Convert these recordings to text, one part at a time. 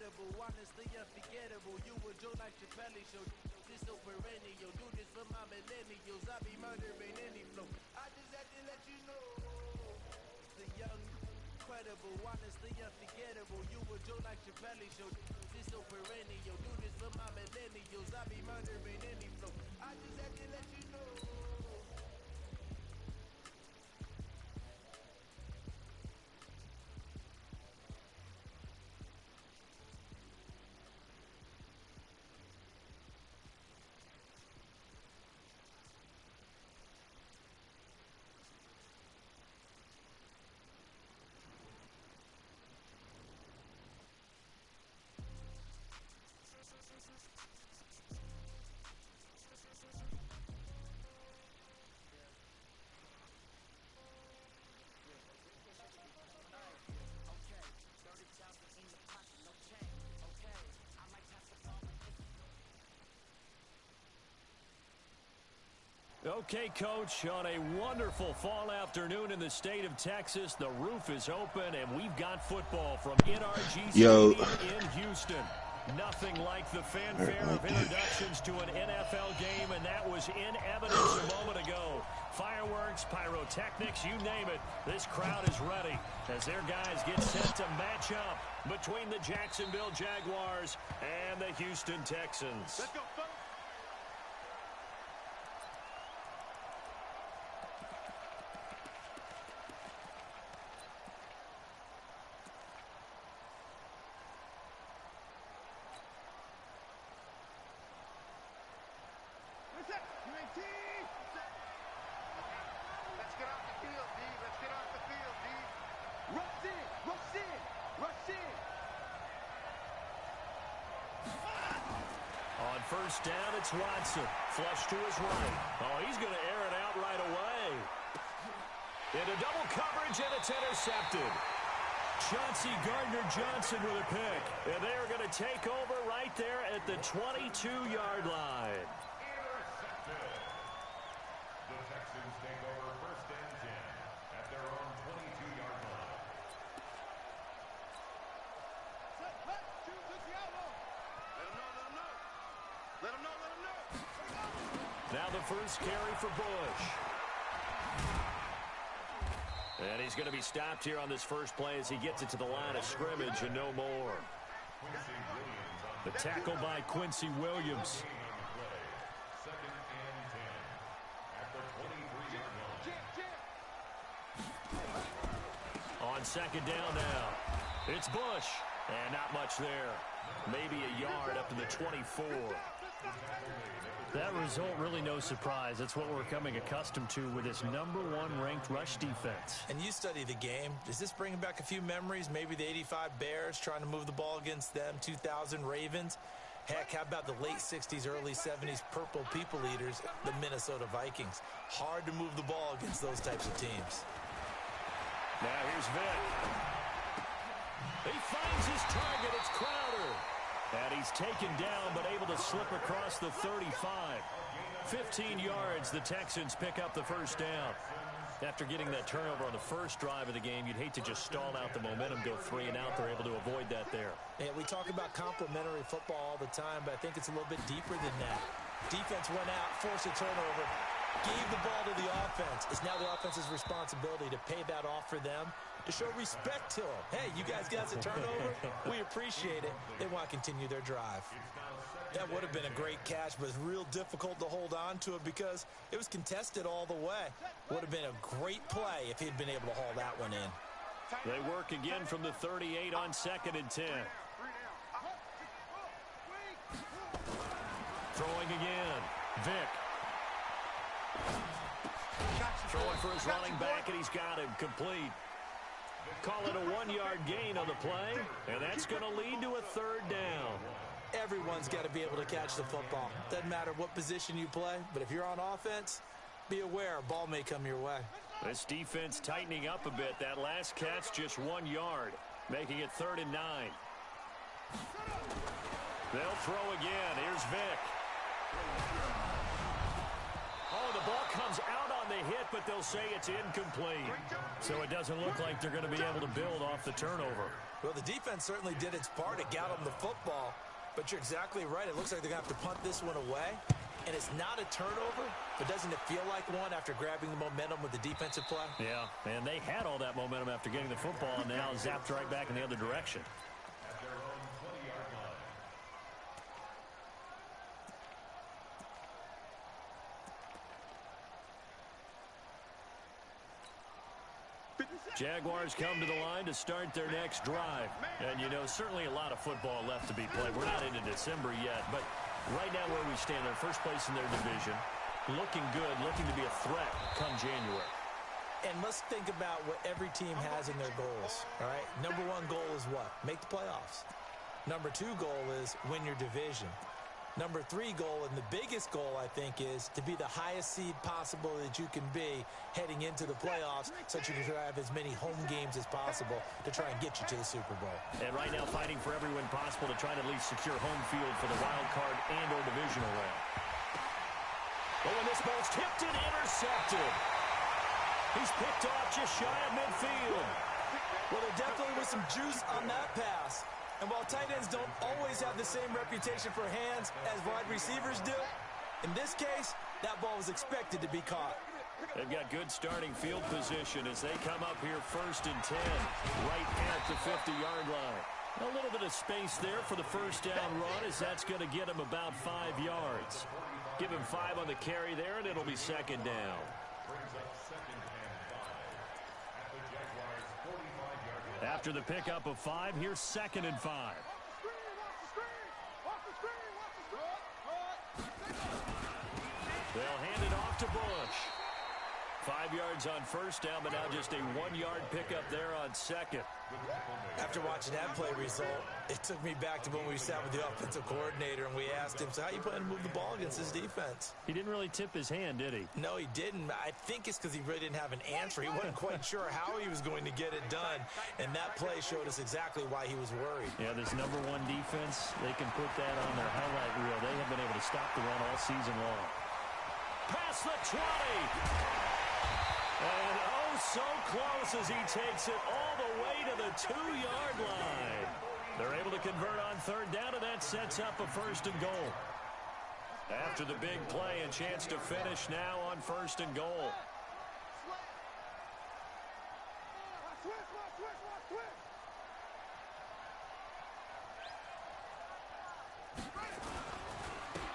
incredible, honestly unforgettable. You a Joe like Chappelle show. This so perennial, do this for my millennials. I be murdering any flow. I just had to let you know. The young, incredible, honestly unforgettable. You a Joe like Chappelle show. This so perennial, do this for my millennials. I be murdering any flow. I just had to let you know. Okay, Coach, on a wonderful fall afternoon in the state of Texas, the roof is open, and we've got football from NRG Stadium in Houston. Nothing like the fanfare of introductions to an NFL game, and that was in evidence a moment ago. Fireworks, pyrotechnics, you name it. This crowd is ready as their guys get set to match up between the Jacksonville Jaguars and the Houston Texans. Let's go, folks. First down, it's Watson. Flush to his right. Oh, he's going to air it out right away. Into double coverage, and it's intercepted. Chauncey Gardner-Johnson with a pick. And they are going to take over right there at the 22-yard line. Intercepted. The Texans take over first and 10 at their own 22-yard line. Now the first carry for Bush. And he's going to be stopped here on this first play as he gets it to the line of scrimmage and no more. The tackle by Quincy Williams. Second and 10 at the 23-yard line. On second down now, it's Bush. And not much there. Maybe a yard up to the 24. That result, really no surprise. That's what we're becoming accustomed to with this #1 ranked rush defense. And you study the game. Does this bring back a few memories? Maybe the 85 Bears trying to move the ball against them, 2000 Ravens. Heck, how about the late 60s, early 70s Purple People Eaters, the Minnesota Vikings? Hard to move the ball against those types of teams. Now here's Vick. He finds his target. It's Crowder. And he's taken down but able to slip across the 35. 15 yards, the Texans pick up the first down. After getting that turnover on the first drive of the game, you'd hate to just stall out the momentum, go 3 and out. They're able to avoid that there. Yeah, we talk about complementary football all the time, but I think it's a little bit deeper than that. Defense went out, forced a turnover, gave the ball to the offense. It's now the offense's responsibility to pay that off for them, to show respect to them. Hey, you guys got a turnover? We appreciate it. They want to continue their drive. That would have been a great catch, but it's real difficult to hold on to it because it was contested all the way. Would have been a great play if he'd been able to haul that one in. They work again from the 38 on second and 10. Throwing again. Vick. Throwing for his running back, and he's got him complete. Call it a 1-yard gain on the play, and that's going to lead to a third down. Everyone's got to be able to catch the football. Doesn't matter what position you play, but if you're on offense, be aware a ball may come your way. This defense tightening up a bit. That last catch just 1 yard, making it 3rd and 9. They'll throw again. Here's Vick. Oh, the ball comes out on on the hit, but they'll say it's incomplete. So it doesn't look like they're going to be able to build off the turnover. Well, the defense certainly did its part to get them the football, but you're exactly right. It looks like they're going to have to punt this one away, and it's not a turnover, but doesn't it feel like one after grabbing the momentum with the defensive play? Yeah, and they had all that momentum after getting the football, and now zapped right back in the other direction. At their own 20-yard line. Jaguars come to the line to start their next drive. And, you know, certainly a lot of football left to be played. We're not into December yet, but right now where we stand, they're first place in their division, looking good, looking to be a threat come January. And let's think about what every team has in their goals, all right? Number one goal is what? Make the playoffs. Number two goal is win your division. Number three goal, and the biggest goal, I think, is to be the highest seed possible that you can be heading into the playoffs, so that you can have as many home games as possible to try and get you to the Super Bowl. And right now fighting for every win possible to try to at least secure home field for the wild card and or divisional round. Oh, and this ball's tipped and intercepted. He's picked off just shy of midfield. Well, there definitely was some juice on that pass. And while tight ends don't always have the same reputation for hands as wide receivers do, in this case, that ball was expected to be caught. They've got good starting field position as they come up here 1st and 10, right at the 50-yard line. A little bit of space there for the first down run, as that's going to get him about 5 yards. Give him 5 on the carry there, and it'll be 2nd down. After the pickup of 5, here's 2nd and 5. They'll hand it off to Bush. 5 yards on first down, but now just a 1-yard pickup there on 2nd. After watching that play result, it took me back to when we sat with the offensive coordinator and we asked him, so how you plan to move the ball against this defense? He didn't really tip his hand, did he? No, he didn't. I think it's because he really didn't have an answer. He wasn't quite sure how he was going to get it done, and that play showed us exactly why he was worried. Yeah, this number one defense, they can put that on their highlight reel. They have been able to stop the run all season long. Past the 20. And oh, so close as he takes it all the way to the 2-yard line. They're able to convert on 3rd down, and that sets up a 1st and goal. After the big play, a chance to finish now on 1st and goal.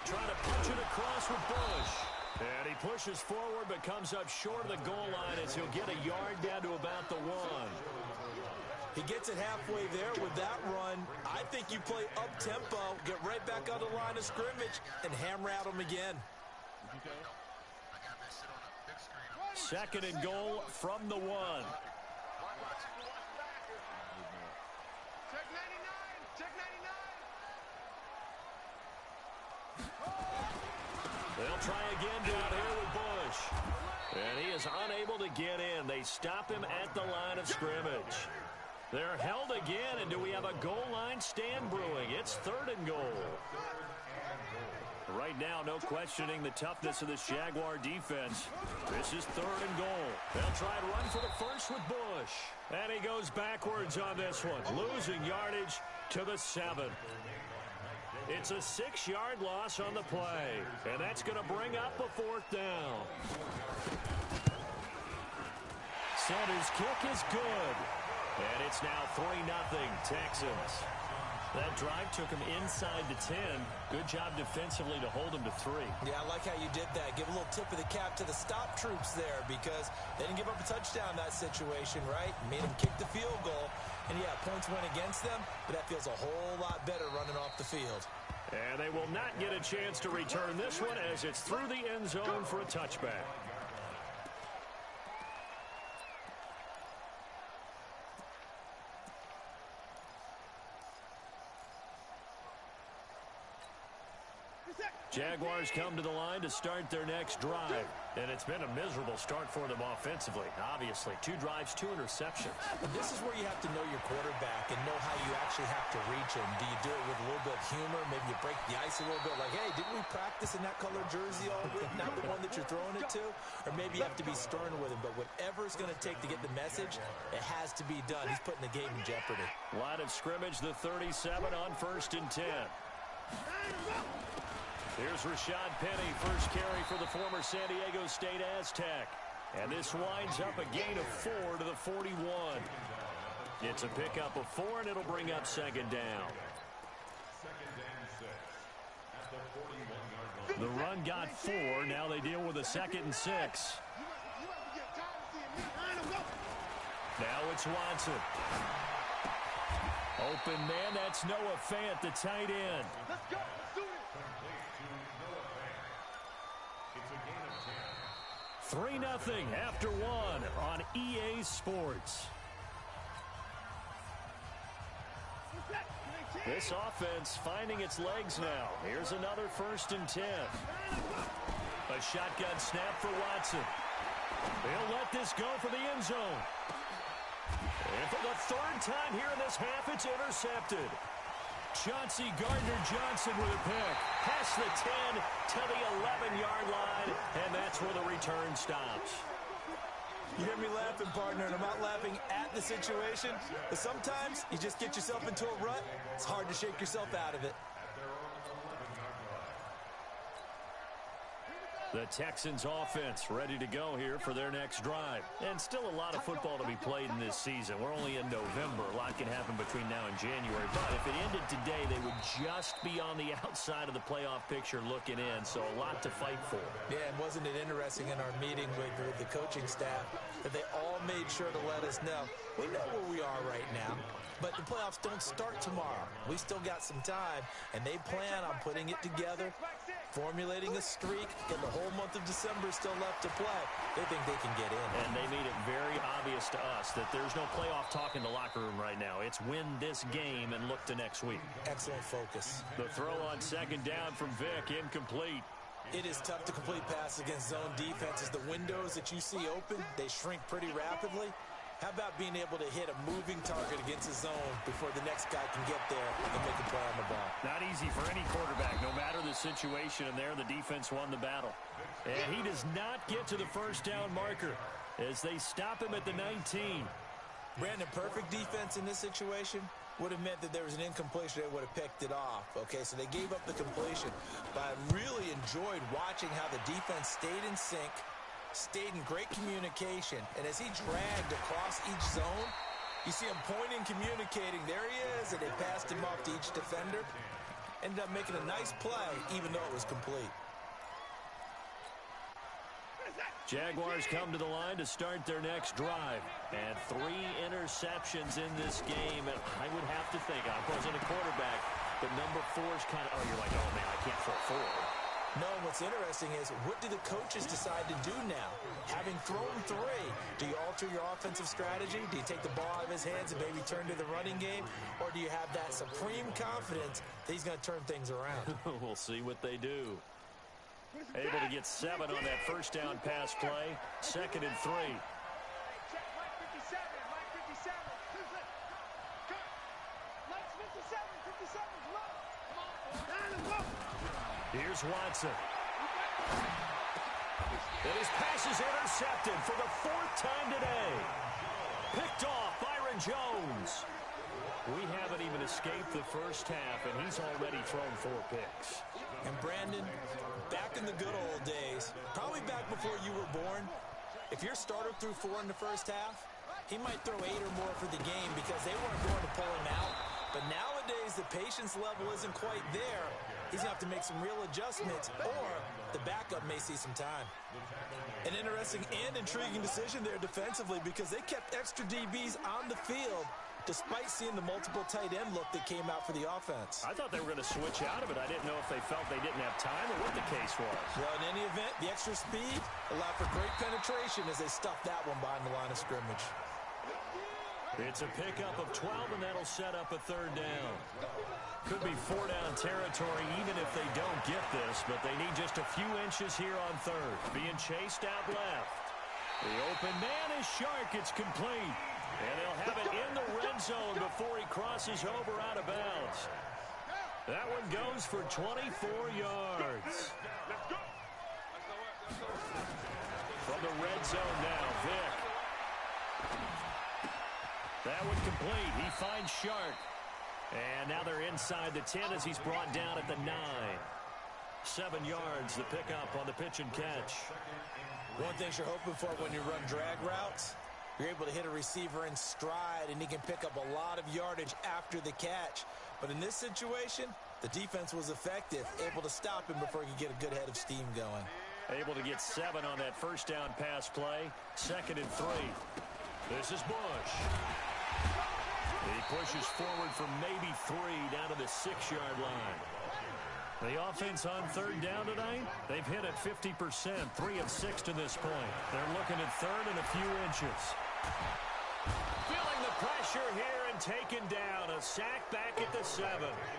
Trying to punch it across with Bush. And he pushes forward but comes up short of the goal line as he'll get a yard down to about the 1. He gets it halfway there with that run. I think you play up-tempo, get right back on the line of scrimmage, and hammer at him again. 2nd and goal from the 1. They'll try again down here with Bush. And he is unable to get in. They stop him at the line of scrimmage. They're held again, and do we have a goal line stand brewing? It's 3rd and goal. Right now, no questioning the toughness of this Jaguar defense. This is 3rd and goal. They'll try to run for the first with Bush. And he goes backwards on this one, losing yardage to the 7. It's a 6-yard loss on the play, and that's going to bring up a 4th down. Center's kick is good, and it's now 3-0 Texans. That drive took him inside the 10. Good job defensively to hold him to 3. Yeah, I like how you did that. Give a little tip of the cap to the stop troops there because they didn't give up a touchdown in that situation, right? Made them kick the field goal. And, yeah, points went against them, but that feels a whole lot better running off the field. And they will not get a chance to return this one as it's through the end zone for a touchback. Jaguars come to the line to start their next drive. And it's been a miserable start for them offensively. Obviously, 2 drives, 2 interceptions. And this is where you have to know your quarterback and know how you actually actually have to reach him? Do you do it with a little bit of humor? Maybe you break the ice a little bit, like, hey, didn't we practice in that color jersey all week, not the one that you're throwing it to? Or maybe you have to be stern with him, but whatever it's going to take to get the message, it has to be done. He's putting the game in jeopardy. Line of scrimmage, the 37 on 1st and 10. Here's Rashad Penny, first carry for the former San Diego State Aztec. And this winds up a gain of 4 to the 41. It's a pickup of 4, and it'll bring up 2nd down. The run got 4. Now they deal with a 2nd and 6. Now it's Watson. Open man, that's Noah Fant, the tight end. Let's go. Let's do it. It's a gain of 10. 3-0 after 1 on EA Sports. This offense finding its legs now. Here's another 1st and 10. A shotgun snap for Watson. They'll let this go for the end zone. And for the 3rd time here in this half, it's intercepted. Chauncey Gardner-Johnson with a pick. Past the 10 to the 11-yard line, and that's where the return stops. You hear me laughing, partner, and I'm not laughing at the situation, but sometimes you just get yourself into a rut. It's hard to shake yourself out of it. The Texans offense ready to go here for their next drive. And still a lot of football to be played in this season. We're only in November. A lot can happen between now and January. But if it ended today, they would just be on the outside of the playoff picture looking in. So a lot to fight for. Yeah, and wasn't it interesting in our meeting with the coaching staff that they all made sure to let us know, we know where we are right now, but the playoffs don't start tomorrow. We still got some time, and they plan on putting it together, formulating a streak, and the whole month of December still left to play. They think they can get in. And they made it very obvious to us that there's no playoff talk in the locker room right now. It's win this game and look to next week. Excellent focus. The throw on 2nd down from Vick, incomplete. It is tough to complete passes against zone defenses. The windows that you see open, they shrink pretty rapidly. How about being able to hit a moving target against a zone before the next guy can get there and make a play on the ball? Not easy for any quarterback, no matter the situation, and there the defense won the battle. And he does not get to the 1st down marker as they stop him at the 19. Brandon, perfect defense in this situation would have meant that there was an incompletion. They would have picked it off. Okay, so they gave up the completion. But I really enjoyed watching how the defense stayed in sync, stayed in great communication, and as he dragged across each zone, you see him pointing, communicating. There he is, and they passed him off to each defender. Ended up making a nice play, even though it was complete. Jaguars come to the line to start their next drive. And 3 interceptions in this game. And I would have to think, I wasn't a quarterback, but number 4 is kind of, you're like, oh, man, I can't throw 4. No, what's interesting is, what do the coaches decide to do now? Having thrown 3, do you alter your offensive strategy? Do you take the ball out of his hands and maybe turn to the running game? Or do you have that supreme confidence that he's going to turn things around? We'll see what they do. Able to get 7 on that 1st down pass play. 2nd and 3. Here's Watson. And his pass is intercepted for the 4th time today. Picked off Byron Jones. We haven't even escaped the first half, and he's already thrown 4 picks. And Brandon, back in the good old days, probably back before you were born, if your starter threw 4 in the first half, he might throw 8 or more for the game because they weren't going to pull him out. But nowadays, the patience level isn't quite there. He's going to have to make some real adjustments, or the backup may see some time. An interesting and intriguing decision there defensively because they kept extra DBs on the field despite seeing the multiple tight end look that came out for the offense. I thought they were going to switch out of it. I didn't know if they felt they didn't have time or what the case was. Well, in any event, the extra speed allowed for great penetration as they stuffed that one behind the line of scrimmage. It's a pickup of 12, and that'll set up a 3rd down. Could be 4-down territory even if they don't get this, but they need just a few inches here on 3rd. Being chased out left. The open man is Shark. It's complete. And they'll have it in the red zone before he crosses over out of bounds. That one goes for 24 yards. From the red zone now, Vick. That one complete. He finds Shark. And now they're inside the 10 as he's brought down at the 9. 7 yards, the pickup on the pitch and catch. One thing you're hoping for when you run drag routes, you're able to hit a receiver in stride, and he can pick up a lot of yardage after the catch. But in this situation, the defense was effective, able to stop him before he could get a good head of steam going. Able to get 7 on that first down pass play. 2nd and 3. This is Bush. He pushes forward from maybe 3 down to the 6-yard line. The offense on 3rd down tonight, they've hit at 50%, 3 of 6 to this point. They're looking at 3rd and a few inches. Feeling the pressure here and taken down. A sack back at the 7.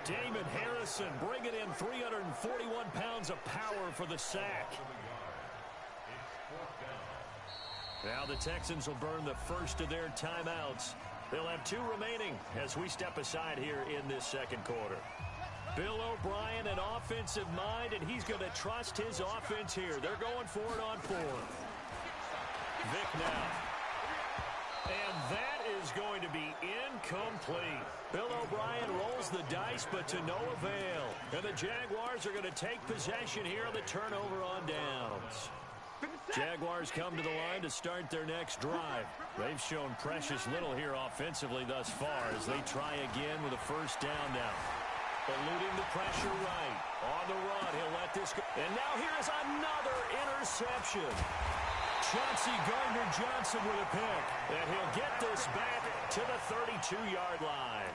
Damon Harrison bringing in 341 pounds of power for the sack. Now the Texans will burn the first of their timeouts. They'll have 2 remaining as we step aside here in this 2nd quarter. Bill O'Brien, an offensive mind, and he's going to trust his offense here. They're going for it on 4th. Vick now. And that is going to be incomplete. Bill O'Brien rolls the dice, but to no avail. And the Jaguars are going to take possession here on the turnover on downs. Jaguars come to the line to start their next drive. They've shown precious little here offensively thus far as they try again with a first down now. Eluding the pressure right. On the run, he'll let this go. And now here is another interception. Chauncey Gardner-Johnson with a pick. And he'll get this back to the 32-yard line.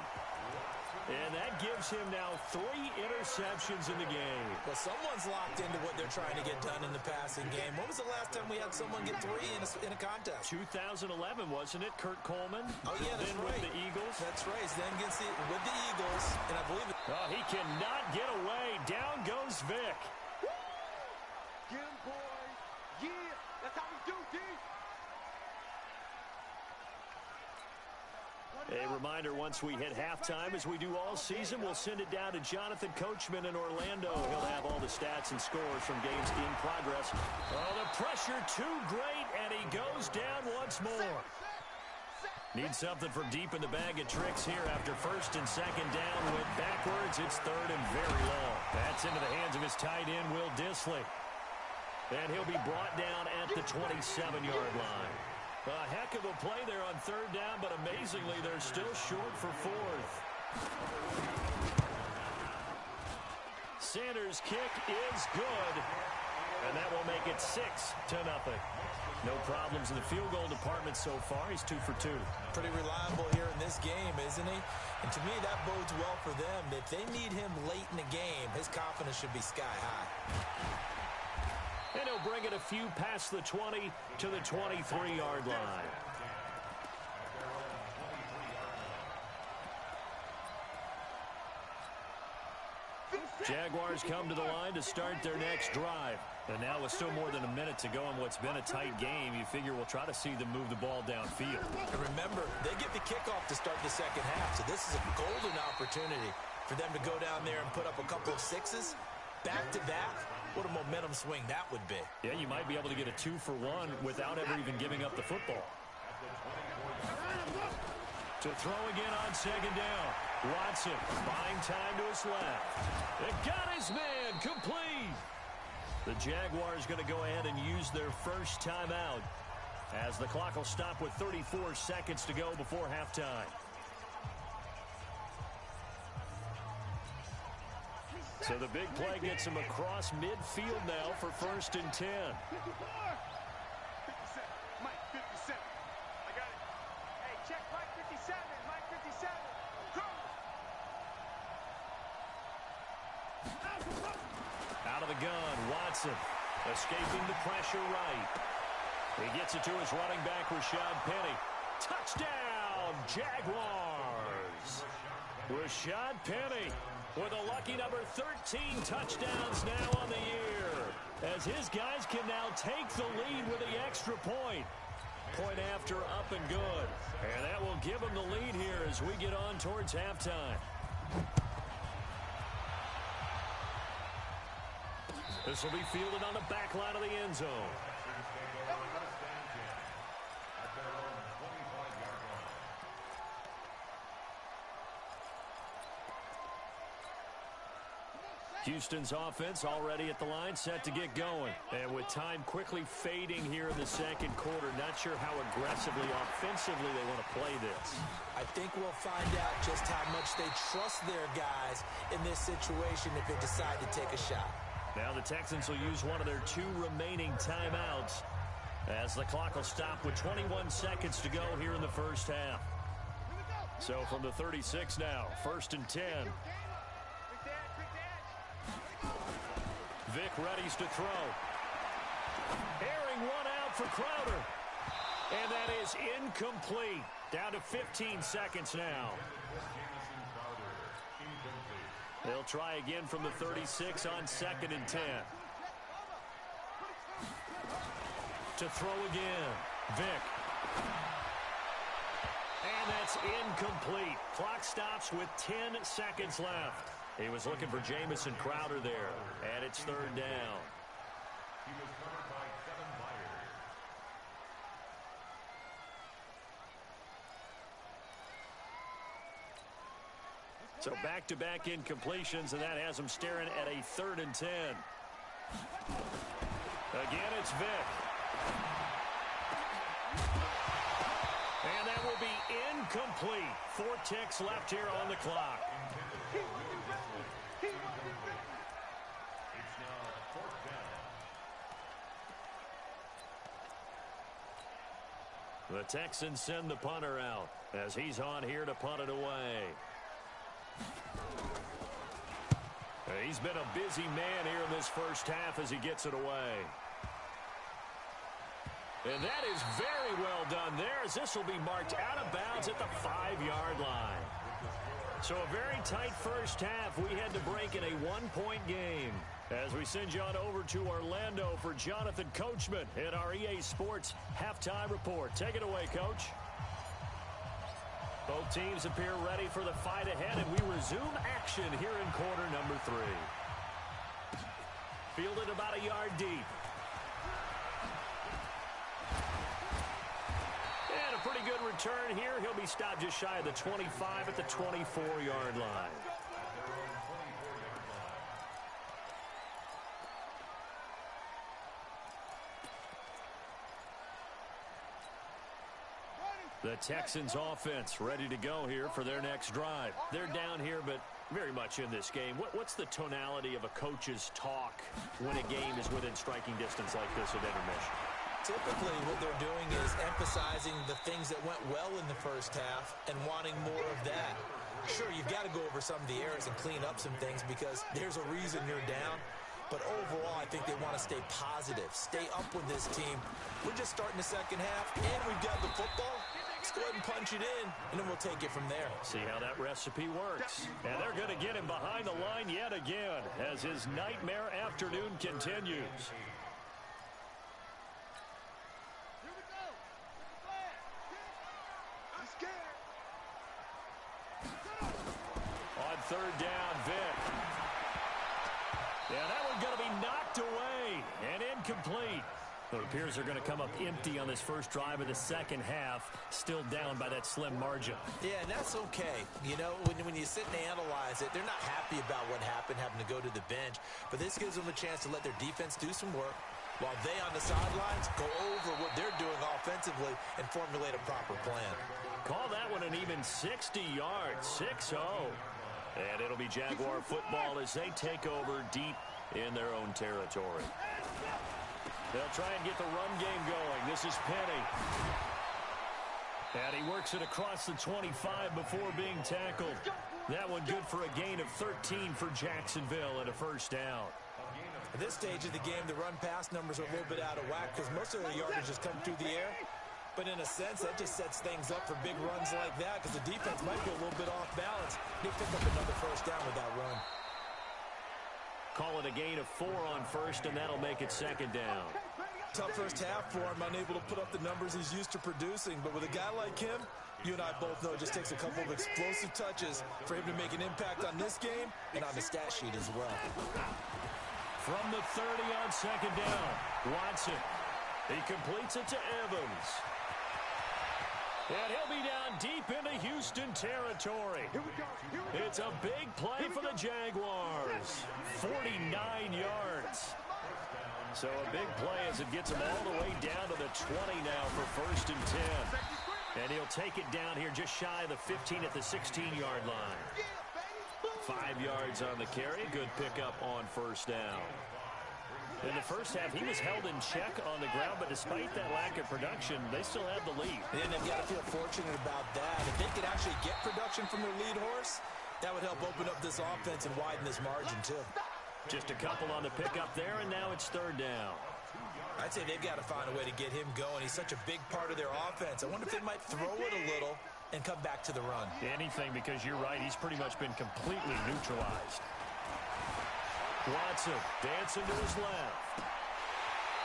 And that gives him now 3 interceptions in the game. Well, someone's locked into what they're trying to get done in the passing game. When was the last time we had someone get 3 in a contest? 2011, wasn't it? Kurt Coleman. Oh, yeah, that's then right. With the Eagles. That's right. Then with the Eagles, and I believe it. Oh, he cannot get away. Down goes Vick. Get him, boys. Yeah, that's how we do, D. A reminder, once we hit halftime, as we do all season, we'll send it down to Jonathan Coachman in Orlando. He'll have all the stats and scores from games in progress. Oh, the pressure too great, and he goes down once more. Needs something from deep in the bag of tricks here after 1st and 2nd down. Went backwards. It's 3rd and very long. That's into the hands of his tight end, Will Dissly. And he'll be brought down at the 27-yard line. A heck of a play there on 3rd down, but amazingly, they're still short for 4th. Sanders' kick is good, and that will make it 6-0. No problems in the field goal department so far. He's 2 for 2. Pretty reliable here in this game, isn't he? And to me, that bodes well for them. If they need him late in the game, his confidence should be sky high. And he'll bring it a few past the 20 to the 23-yard line. Jaguars come to the line to start their next drive. And now with still more than a minute to go in what's been a tight game, you figure we'll try to see them move the ball downfield. And remember, they get the kickoff to start the 2nd half, so this is a golden opportunity for them to go down there and put up a couple of 6s back-to-back. What a momentum swing that would be. Yeah, you might be able to get a 2-for-1 without ever even giving up the football. To throw again on 2nd down. Watson buying time to his left. It got his man complete. The Jaguars going to go ahead and use their first timeout as the clock will stop with 34 seconds to go before halftime. So the big play gets him across midfield now for 1st and 10. 57. Mike 57. I got it. Hey, check Mike 57. Mike 57. Go. Out of the gun, Watson escaping the pressure right. He gets it to his running back, Rashad Penny. Touchdown, Jaguars. Rashad Penny with a lucky number 13 touchdowns now on the year, as his guys can now take the lead with the extra point. point after up and good. And that will give them the lead here as we get on towards halftime. This will be fielded on the back line of the end zone. Houston's offense already at the line, set to get going. And with time quickly fading here in the second quarter, not sure how aggressively, offensively they want to play this. I think we'll find out just how much they trust their guys in this situation if they decide to take a shot. Now the Texans will use one of their 2 remaining timeouts as the clock will stop with 21 seconds to go here in the first half. So from the 36 now, 1st and 10. Vic readies to throw. Airing one out for Crowder. And that is incomplete. Down to 15 seconds now. They'll try again from the 36 on 2nd and 10. To throw again. Vic. And that's incomplete. Clock stops with 10 seconds left. He was looking for Jamison Crowder there. And it's 3rd down. He was covered by 7 players. So back-to-back incompletions, and that has him staring at a 3rd and 10. Again, it's Vic. And that will be incomplete. 4 ticks left here on the clock. It's now 4th down. The Texans send the punter out as he's on here to punt it away. He's been a busy man here in this first half as he gets it away. And that is very well done there as this will be marked out of bounds at the 5-yard line. So a very tight first half. We had to break in a 1-point game. As we send you on over to Orlando for Jonathan Coachman in our EA Sports Halftime Report. Take it away, Coach. Both teams appear ready for the fight ahead, and we resume action here in quarter number 3. Fielded about a yard deep. And a pretty good return here. He'll be stopped just shy of the 25 at the 24-yard line. The Texans offense ready to go here for their next drive. They're down here, but very much in this game. What's the tonality of a coach's talk when a game is within striking distance like this at intermission? Typically, what they're doing is emphasizing the things that went well in the first half and wanting more of that. Sure, you've got to go over some of the errors and clean up some things because there's a reason you're down. But overall, I think they want to stay positive, stay up with this team. We're just starting the second half, and we've got the football. Let's go ahead and punch it in, and then we'll take it from there. See how that recipe works. And they're going to get him behind the line yet again as his nightmare afternoon continues. On 3rd down, Vic. Yeah, that one's going to be knocked away and incomplete. It appears they're going to come up empty on this first drive of the second half, still down by that slim margin. Yeah, and that's okay. You know, when you sit and analyze it, they're not happy about what happened, having to go to the bench. But this gives them a chance to let their defense do some work while they on the sidelines go over what they're doing offensively and formulate a proper plan. Call that one an even 60 yards, 6-0. And it'll be Jaguar football as they take over deep in their own territory. They'll try and get the run game going. This is Penny. And he works it across the 25 before being tackled. That one good for a gain of 13 for Jacksonville and a first down. At this stage of the game, the run-pass numbers are a little bit out of whack because most of their yardage is coming through the air. But in a sense, that just sets things up for big runs like that because the defense might be a little bit off balance. They pick up another first down with that run. Call it a gain of 4 on first, and that'll make it 2nd down. Tough first half for him, unable to put up the numbers he's used to producing. But with a guy like him, you and I both know it just takes a couple of explosive touches for him to make an impact on this game and on the stat sheet as well. From the 30 on second down, Watson. He completes it to Evans. And he'll be down deep into Houston territory. It's a big play for the Jaguars. 49 yards. So a big play as it gets him all the way down to the 20 now for 1st and 10. And he'll take it down here just shy of the 15 at the 16-yard line. 5 yards on the carry. Good pickup on 1st down. In the first half, he was held in check on the ground, but despite that lack of production, they still have the lead. And they've got to feel fortunate about that. If they could actually get production from their lead horse, that would help open up this offense and widen this margin, too. Just a couple on the pickup there, and now it's 3rd down. I'd say they've got to find a way to get him going. He's such a big part of their offense. I wonder if they might throw it a little and come back to the run. Anything, because you're right, he's pretty much been completely neutralized. Watson dancing to his left.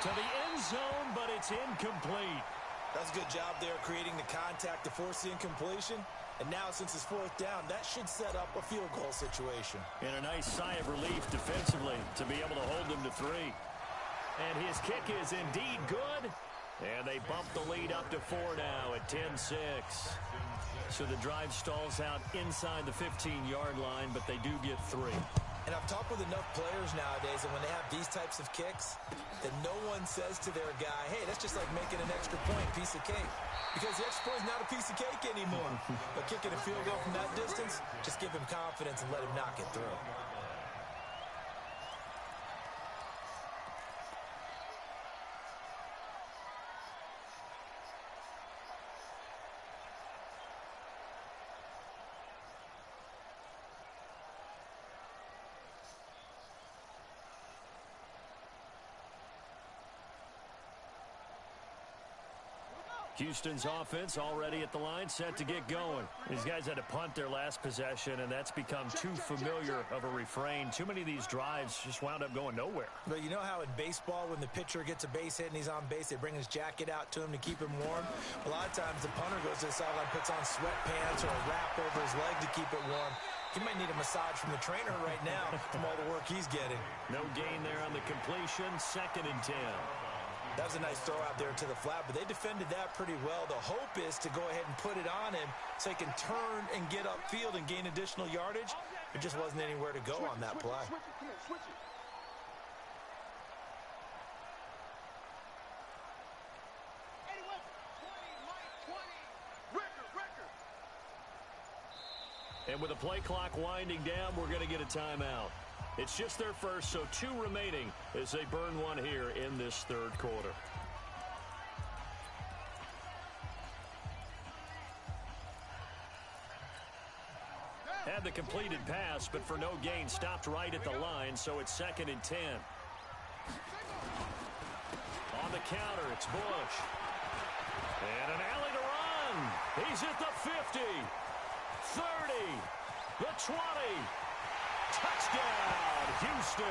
To the end zone, but it's incomplete. That's a good job there creating the contact to force the incompletion. And now, since it's 4th down, that should set up a field goal situation. And a nice sigh of relief defensively to be able to hold them to 3. And his kick is indeed good. And they bump the lead up to 4 now at 10-6. So the drive stalls out inside the 15-yard line, but they do get 3. And I've talked with enough players nowadays, and when they have these types of kicks, that no one says to their guy, hey, that's just like making an extra point, piece of cake. Because the extra point is not a piece of cake anymore. But kicking a field goal from that distance, just give him confidence and let him knock it through. Houston's offense already at the line, set to get going. These guys had to punt their last possession, and that's become too familiar of a refrain. Too many of these drives just wound up going nowhere. But you know how in baseball, when the pitcher gets a base hit and he's on base, they bring his jacket out to him to keep him warm? A lot of times the punter goes to the sideline, puts on sweatpants or a wrap over his leg to keep it warm. He might need a massage from the trainer right now from all the work he's getting. No gain there on the completion, 2nd and 10. That was a nice throw out there to the flat, but they defended that pretty well. The hope is to go ahead and put it on him so he can turn and get upfield and gain additional yardage. There just wasn't anywhere to go on that play. And with the play clock winding down, we're going to get a timeout. It's just their first, so 2 remaining as they burn one here in this 3rd quarter. Had the completed pass, but for no gain, stopped right at the line, so it's 2nd and 10. On the counter, it's Bush. And an alley to run. He's at the 50, 30, the 20. Touchdown, Houston.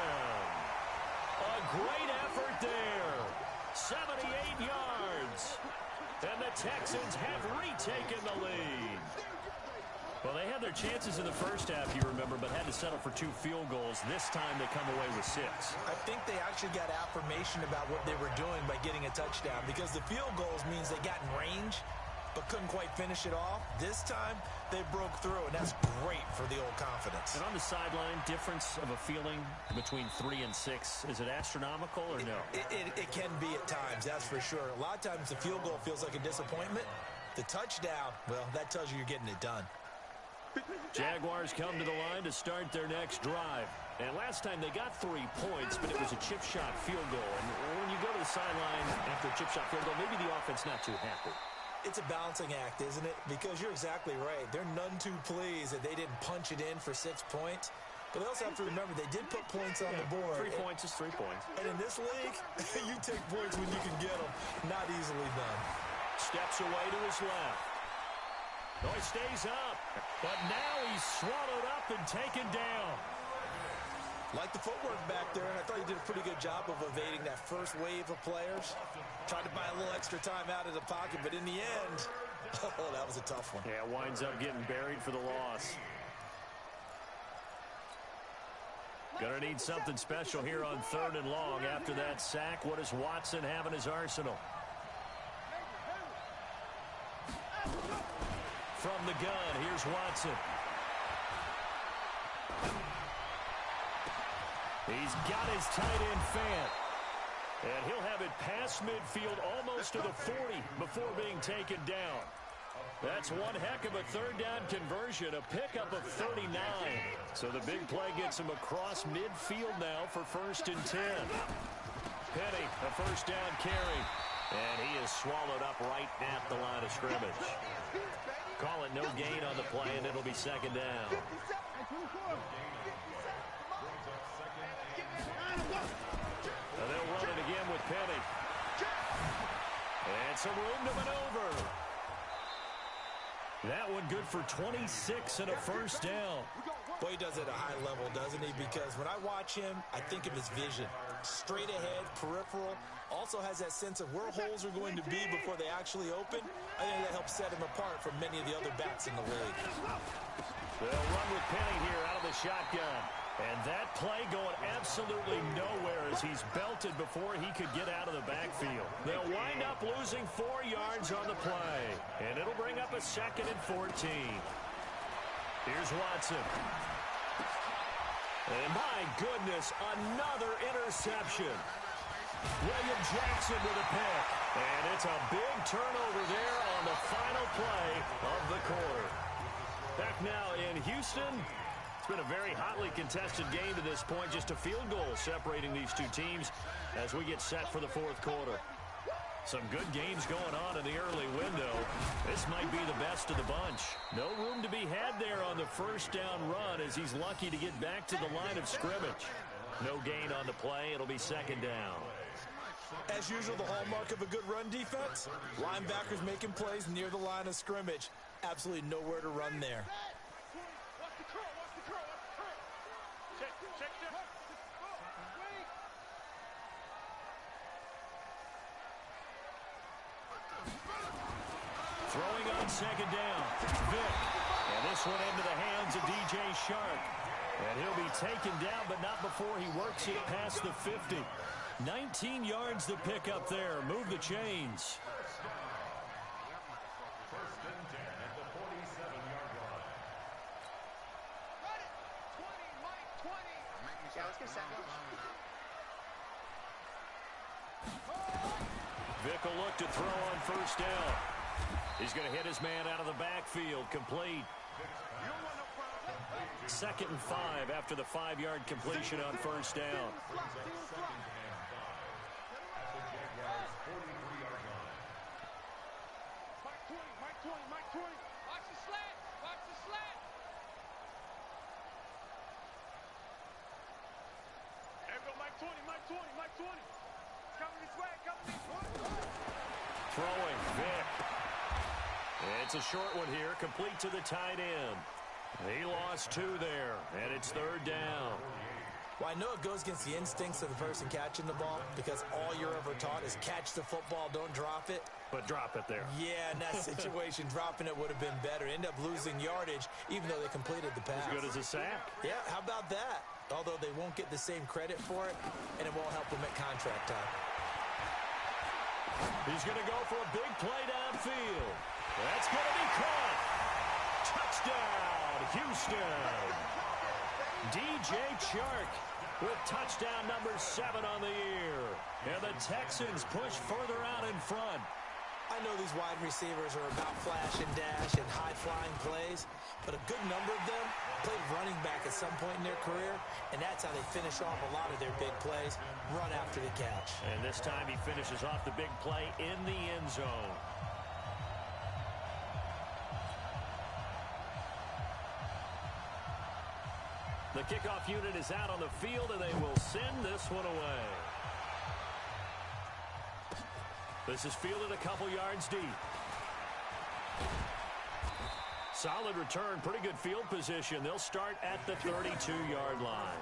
A great effort there. 78 yards. And the Texans have retaken the lead. Well, they had their chances in the first half, you remember, but had to settle for 2 field goals. This time they come away with 6. I think they actually got affirmation about what they were doing by getting a touchdown, because the field goals means they got in range but couldn't quite finish it off. This time, they broke through, and that's great for the old confidence. And on the sideline, difference of a feeling between 3 and 6, is it astronomical or no? It can be at times, that's for sure. A lot of times the field goal feels like a disappointment. The touchdown, well, that tells you you're getting it done. Jaguars come to the line to start their next drive. And last time they got 3 points, but it was a chip shot field goal. And when you go to the sideline after a chip shot field goal, maybe the offense not too happy. It's a balancing act, isn't it? Because you're exactly right. They're none too pleased that they didn't punch it in for 6 points. But they also have to remember they did put points on the board. 3 points is 3 points. And in this league, you take points when you can get them. Not easily done. Steps away to his left. No, he stays up. But now he's swallowed up and taken down. Like the footwork back there, and I thought he did a pretty good job of evading that first wave of players. Tried to buy a little extra time out of the pocket, but in the end, oh, that was a tough one. Yeah, winds up getting buried for the loss. Gonna need something special here on 3rd and long. After that sack, what does Watson have in his arsenal? From the gun, here's Watson. He's got his tight end Fant. And he'll have it past midfield almost to the 40 before being taken down. That's one heck of a 3rd down conversion, a pickup of 39. So the big play gets him across midfield now for 1st and 10. Penny, a 1st down carry. And he is swallowed up right at the line of scrimmage. Call it no gain on the play, and it'll be 2nd down. And they'll run it again with Penny. And some room to maneuver. That one good for 26 and a 1st down. Boy, he does it at a high level, doesn't he? Because when I watch him, I think of his vision. Straight ahead, peripheral. Also has that sense of where holes are going to be before they actually open. I think that helps set him apart from many of the other backs in the league. They'll run with Penny here out of the shotgun. And that play going absolutely nowhere as he's belted before he could get out of the backfield. They'll wind up losing 4 yards on the play. And it'll bring up a 2nd and 14. Here's Watson. And my goodness, another interception. William Jackson with a pick. And it's a big turnover there on the final play of the quarter. Back now in Houston. It's been a very hotly contested game to this point. Just a field goal separating these two teams as we get set for the 4th quarter. Some good games going on in the early window. This might be the best of the bunch. No room to be had there on the 1st down run as he's lucky to get back to the line of scrimmage. No gain on the play. It'll be 2nd down. As usual, the hallmark of a good run defense, linebackers making plays near the line of scrimmage. Absolutely nowhere to run there. Throwing on 2nd down, Vick. And this one into the hands of DJ Shark. And he'll be taken down, but not before he works it past the 50. 19 yards to pick up there. Move the chains. 1st and 10 at the 47-yard line. Yeah, let's get set. Vick will look to throw on 1st down. He's going to hit his man out of the backfield. Complete. 2nd and 5 after the 5-yard completion on 1st down. Mike 20. Watch the slant. Watch the slant. There we go, Mike 20. Coming this way. Throwing, Vick. It's a short one here, complete to the tight end. He lost 2 there, and it's 3rd down. Well, I know it goes against the instincts of the person catching the ball because all you're ever taught is catch the football, don't drop it. But drop it there. Yeah, in that situation, dropping it would have been better. End up losing yardage, even though they completed the pass. As good as a sack. Yeah, how about that? Although they won't get the same credit for it, and it won't help them at contract time. He's going to go for a big play downfield. That's going to be caught. Touchdown, Houston. DJ Chark with touchdown number 7 on the year. And the Texans push further out in front. I know these wide receivers are about flash and dash and high-flying plays, but a good number of them played running back at some point in their career, and that's how they finish off a lot of their big plays, run after the catch. And this time he finishes off the big play in the end zone. The kickoff unit is out on the field, and they will send this one away. This is fielded a couple yards deep. Solid return, pretty good field position. They'll start at the 32-yard line.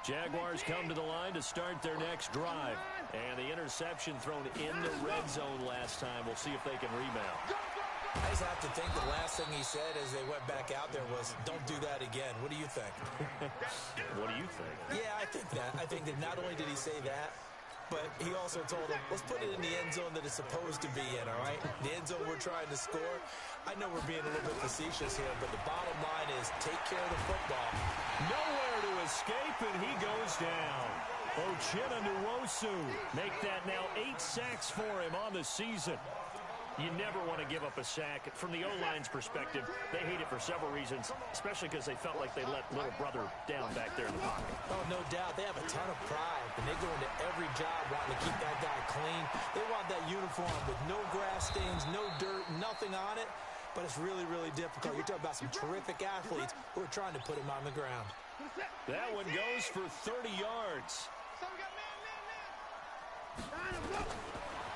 Jaguars come to the line to start their next drive. And the interception thrown in the red zone last time. We'll see if they can rebound. I just have to think the last thing he said as they went back out there was, don't do that again. What do you think? What do you think? Yeah, I think that. I think that not only did he say that, but he also told him, let's put it in the end zone that it's supposed to be in, all right? The end zone we're trying to score. I know we're being a little bit facetious here, but the bottom line is take care of the football. Nowhere to escape, and he goes down. Uchenna Nwosu make that now 8 sacks for him on the season. You never want to give up a sack. From the O-line's perspective, they hate it for several reasons, especially because they felt like they let little brother down back there in the pocket. Oh, no doubt. They have a ton of pride, and they go into every job wanting to keep that guy clean. They want that uniform with no grass stains, no dirt, nothing on it, but it's really, really difficult. You're talking about some terrific athletes who are trying to put him on the ground. That one goes for 30 yards.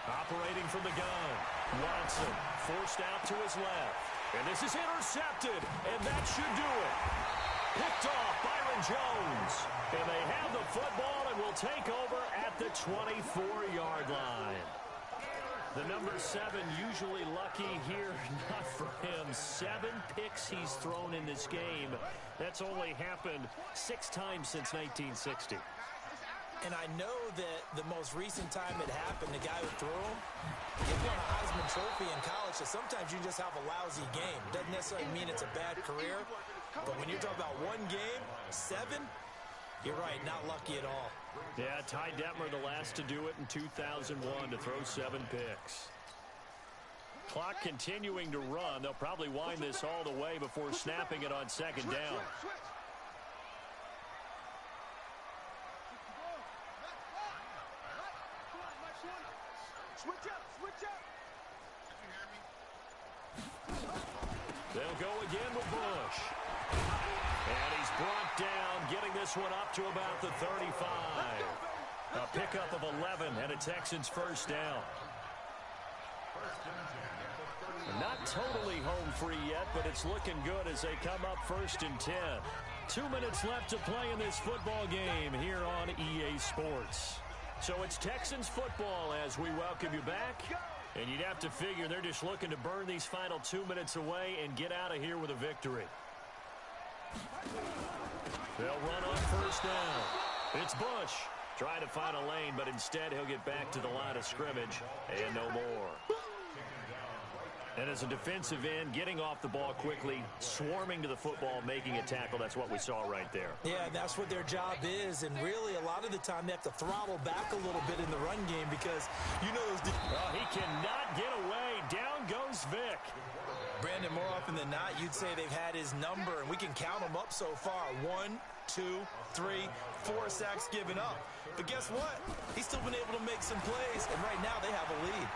Operating from the gun, Watson forced out to his left. And this is intercepted, and that should do it. Picked off Byron Jones. And they have the football and will take over at the 24-yard line. The number 7 usually lucky here, not for him. 7 picks he's thrown in this game. That's only happened 6 times since 1960. And I know that the most recent time it happened, the guy who threw him, he won a Heisman Trophy in college, so sometimes you just have a lousy game. Doesn't necessarily mean it's a bad career, but when you're talking about one game, 7, you're right, not lucky at all. Yeah, Ty Detmer the last to do it in 2001 to throw 7 picks. Clock continuing to run. They'll probably wind this all the way before snapping it on second down. Switch up, switch up. They'll go again with Bush. And he's brought down, getting this one up to about the 35. A pickup of 11 and a Texans first down. Not totally home free yet, but it's looking good as they come up 1st and 10. 2 minutes left to play in this football game here on EA Sports. So it's Texans football as we welcome you back. And you'd have to figure they're just looking to burn these final 2 minutes away and get out of here with a victory. They'll run on first down. It's Bush. Trying to find a lane, but instead he'll get back to the line of scrimmage and no more. And as a defensive end, getting off the ball quickly, swarming to the football, making a tackle, that's what we saw right there. Yeah, that's what their job is, and really a lot of the time they have to throttle back a little bit in the run game because you know those... Oh, he cannot get away. Down goes Vic. Brandon, more often than not, you'd say they've had his number, and we can count them up so far. 1, 2, 3, 4 sacks given up. But guess what? He's still been able to make some plays, and right now they have a lead.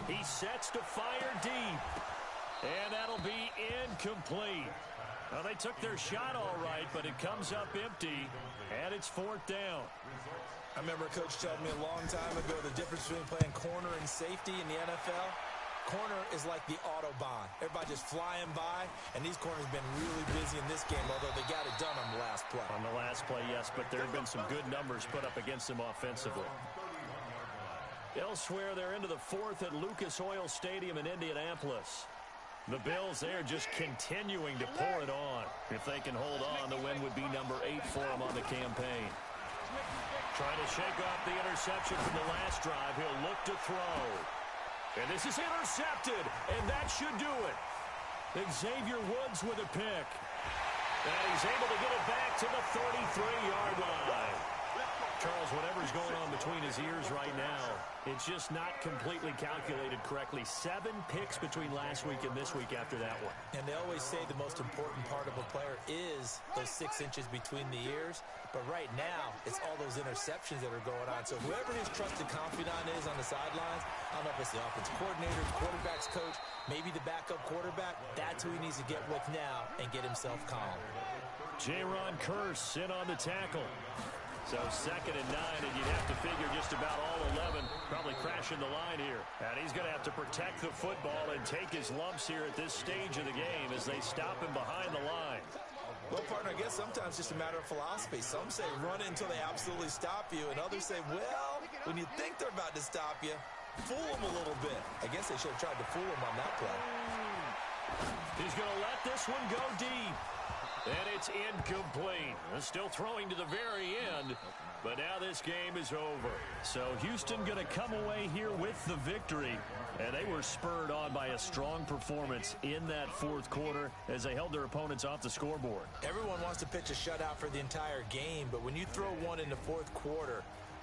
He sets to fire deep. And that'll be incomplete. Well, they took their shot all right, but it comes up empty, and it's 4th down. I remember a coach telling me a long time ago the difference between playing corner and safety in the NFL. Corner is like the Autobahn. Everybody just flying by, and these corners have been really busy in this game, although they got it done on the last play. On the last play, yes, but there have been some good numbers put up against them offensively. Elsewhere, they're into the 4th at Lucas Oil Stadium in Indianapolis. The Bills there just continuing to pour it on. If they can hold on, the win would be number 8 for them on the campaign. Trying to shake off the interception from the last drive. He'll look to throw. And this is intercepted, and that should do it. Xavier Woods with a pick. And he's able to get it back to the 33-yard line. Charles, whatever's going on between his ears right now, it's just not completely calculated correctly. 7 picks between last week and this week after that one. And they always say the most important part of a player is those 6 inches between the ears. But right now, it's all those interceptions that are going on. So whoever his trusted confidant is on the sidelines, I don't know if it's the offensive coordinator, the quarterback's coach, maybe the backup quarterback, that's who he needs to get with now and get himself calm. Jaron Kearse in on the tackle. So 2nd and 9, and you'd have to figure just about all 11 probably crashing the line here. And he's going to have to protect the football and take his lumps here at this stage of the game as they stop him behind the line. Well, partner, I guess sometimes it's just a matter of philosophy. Some say run until they absolutely stop you, and others say, well, when you think they're about to stop you, fool them a little bit. I guess they should have tried to fool them on that play. He's going to let this one go deep. And it's incomplete. Still throwing to the very end, but now this game is over. So Houston going to come away here with the victory. And they were spurred on by a strong performance in that fourth quarter as they held their opponents off the scoreboard. Everyone wants to pitch a shutout for the entire game, but when you throw one in the fourth quarter,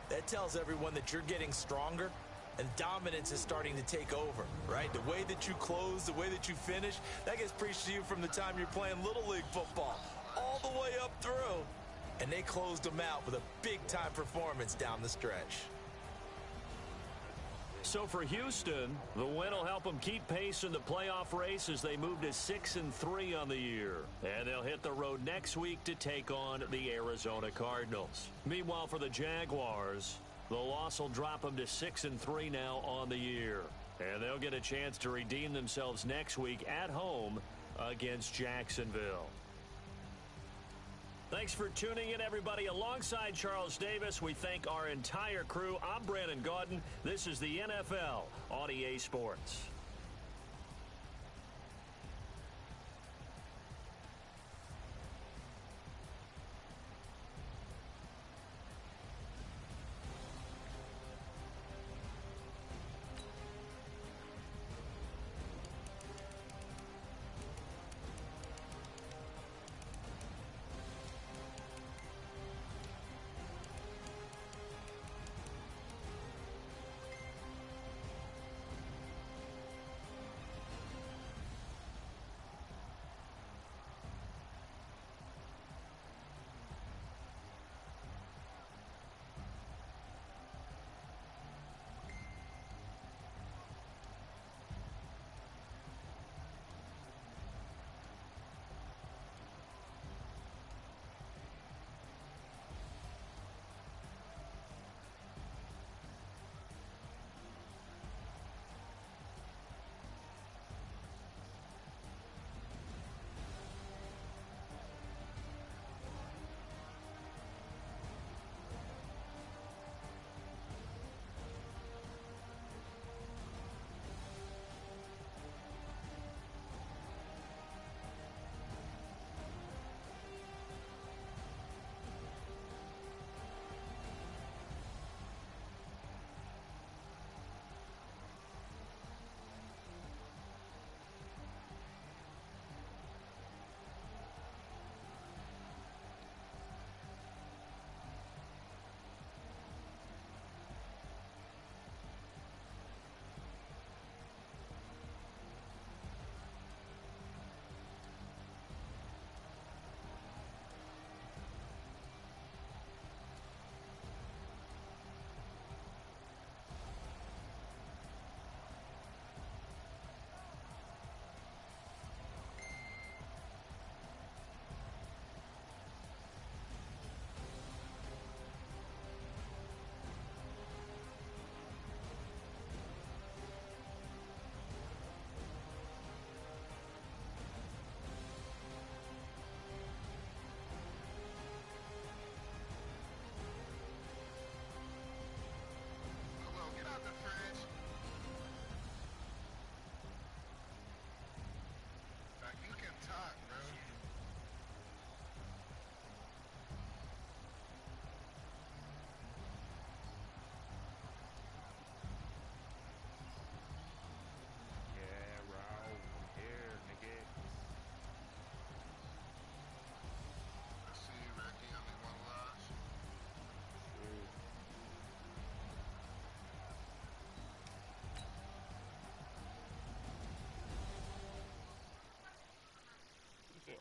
that tells everyone that you're getting stronger and dominance is starting to take over, right? The way that you close, the way that you finish, that gets preached to you from the time you're playing Little League football all the way up through. And they closed them out with a big-time performance down the stretch. So for Houston, the win will help them keep pace in the playoff race as they move to 6-3 on the year. And they'll hit the road next week to take on the Arizona Cardinals. Meanwhile, for the Jaguars, the loss will drop them to 6-3 now on the year. And they'll get a chance to redeem themselves next week at home against Jacksonville. Thanks for tuning in, everybody. Alongside Charles Davis, we thank our entire crew. I'm Brandon Gaudin. This is the NFL on EA Sports.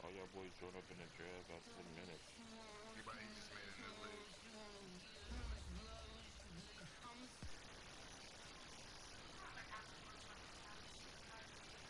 All y'all boys showed up in the draft about 10 minutes.